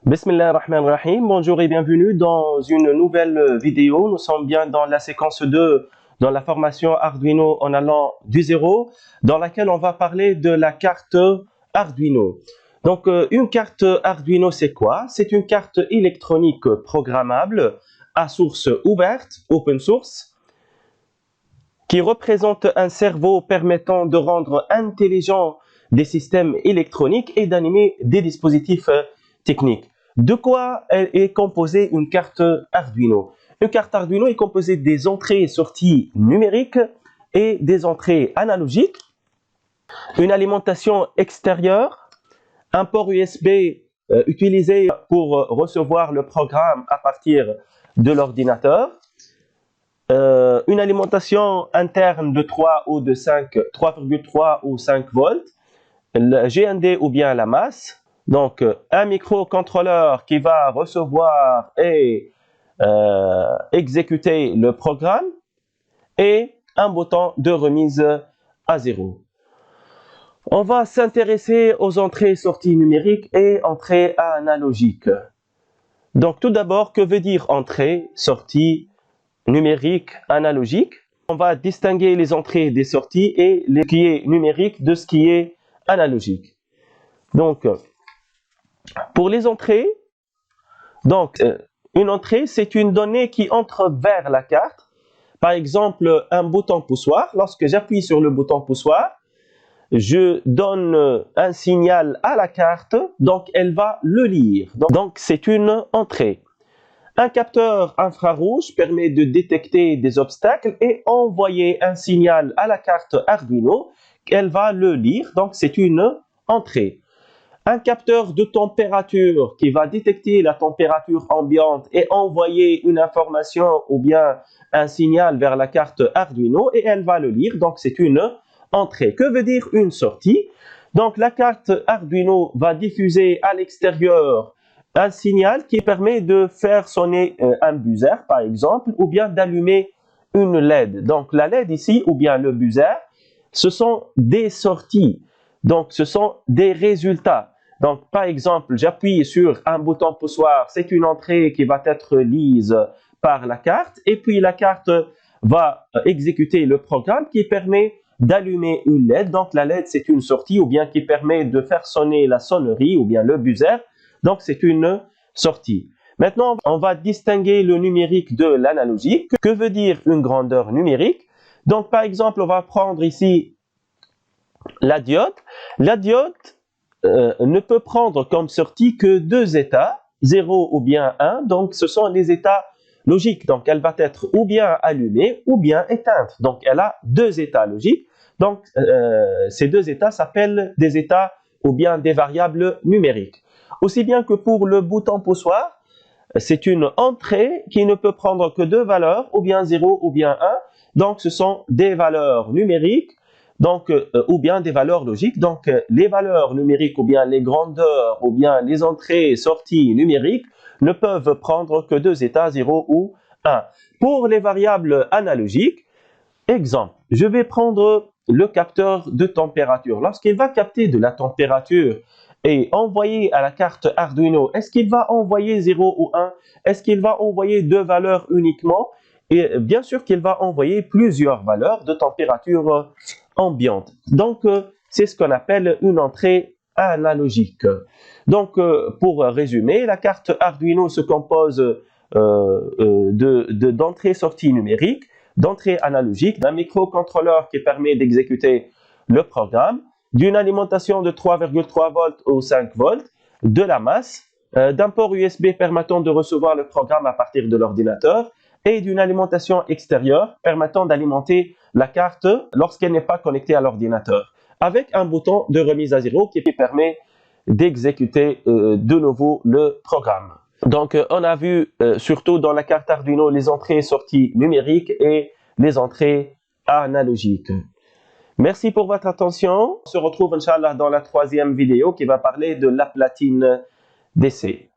Bismillah ar-Rahman ar-Rahim, bonjour et bienvenue dans une nouvelle vidéo. Nous sommes bien dans la séquence 2, dans la formation Arduino en allant du zéro, dans laquelle on va parler de la carte Arduino. Donc une carte Arduino c'est quoi? C'est une carte électronique programmable à source ouverte, open source, qui représente un cerveau permettant de rendre intelligents des systèmes électroniques et d'animer des dispositifs techniques. De quoi est composée une carte Arduino? Une carte Arduino est composée des entrées et sorties numériques et des entrées analogiques, une alimentation extérieure, un port USB utilisé pour recevoir le programme à partir de l'ordinateur, une alimentation interne de 3 ou de 3,3 ou 5 volts, le GND ou bien la masse. Donc, un microcontrôleur qui va recevoir et exécuter le programme et un bouton de remise à zéro. On va s'intéresser aux entrées et sorties numériques et entrées analogiques. Donc, tout d'abord, que veut dire entrée, sortie numérique, analogique? On va distinguer les entrées des sorties et ce qui est numérique de ce qui est analogique. Donc, pour les entrées, une entrée, c'est une donnée qui entre vers la carte. Par exemple, un bouton poussoir. Lorsque j'appuie sur le bouton poussoir, je donne un signal à la carte, donc elle va le lire. Donc, c'est une entrée. Un capteur infrarouge permet de détecter des obstacles et envoyer un signal à la carte Arduino qu'elle va le lire. Donc, c'est une entrée. Un capteur de température qui va détecter la température ambiante et envoyer une information ou bien un signal vers la carte Arduino et elle va le lire. Donc, c'est une entrée. Que veut dire une sortie? Donc, la carte Arduino va diffuser à l'extérieur un signal qui permet de faire sonner un buzzer, par exemple, ou bien d'allumer une LED. Donc, la LED ici, ou bien le buzzer, ce sont des sorties. Donc, ce sont des résultats. Donc, par exemple, j'appuie sur un bouton poussoir, c'est une entrée qui va être lise par la carte, et puis la carte va exécuter le programme qui permet d'allumer une LED. Donc, la LED, c'est une sortie, ou bien qui permet de faire sonner la sonnerie, ou bien le buzzer. Donc, c'est une sortie. Maintenant, on va distinguer le numérique de l'analogique. Que veut dire une grandeur numérique? Donc, par exemple, on va prendre ici la diode. La diode ne peut prendre comme sortie que deux états, 0 ou bien 1. Donc, ce sont les états logiques. Donc, elle va être ou bien allumée ou bien éteinte. Donc, elle a deux états logiques. Donc, ces deux états s'appellent des états ou bien des variables numériques. Aussi bien que pour le bouton poussoir, c'est une entrée qui ne peut prendre que deux valeurs, ou bien 0 ou bien 1. Donc, ce sont des valeurs numériques, donc, ou bien des valeurs logiques. Donc, les valeurs numériques, ou bien les grandeurs, ou bien les entrées et sorties numériques ne peuvent prendre que deux états, 0 ou 1. Pour les variables analogiques, exemple, je vais prendre le capteur de température. Lorsqu'il va capter de la température et envoyer à la carte Arduino, est-ce qu'il va envoyer 0 ou 1? Est-ce qu'il va envoyer deux valeurs uniquement? Et bien sûr qu'il va envoyer plusieurs valeurs de température ambiante. Donc, c'est ce qu'on appelle une entrée analogique. Donc, pour résumer, la carte Arduino se compose d'entrée-sortie numérique, d'entrée analogique, d'un microcontrôleur qui permet d'exécuter le programme, d'une alimentation de 3,3 volts ou 5 volts, de la masse, d'un port USB permettant de recevoir le programme à partir de l'ordinateur et d'une alimentation extérieure permettant d'alimenter la carte lorsqu'elle n'est pas connectée à l'ordinateur, avec un bouton de remise à zéro qui permet d'exécuter de nouveau le programme. Donc, on a vu surtout dans la carte Arduino les entrées et sorties numériques et les entrées analogiques. Merci pour votre attention. On se retrouve, Inch'Allah, dans la troisième vidéo qui va parler de la platine d'essai.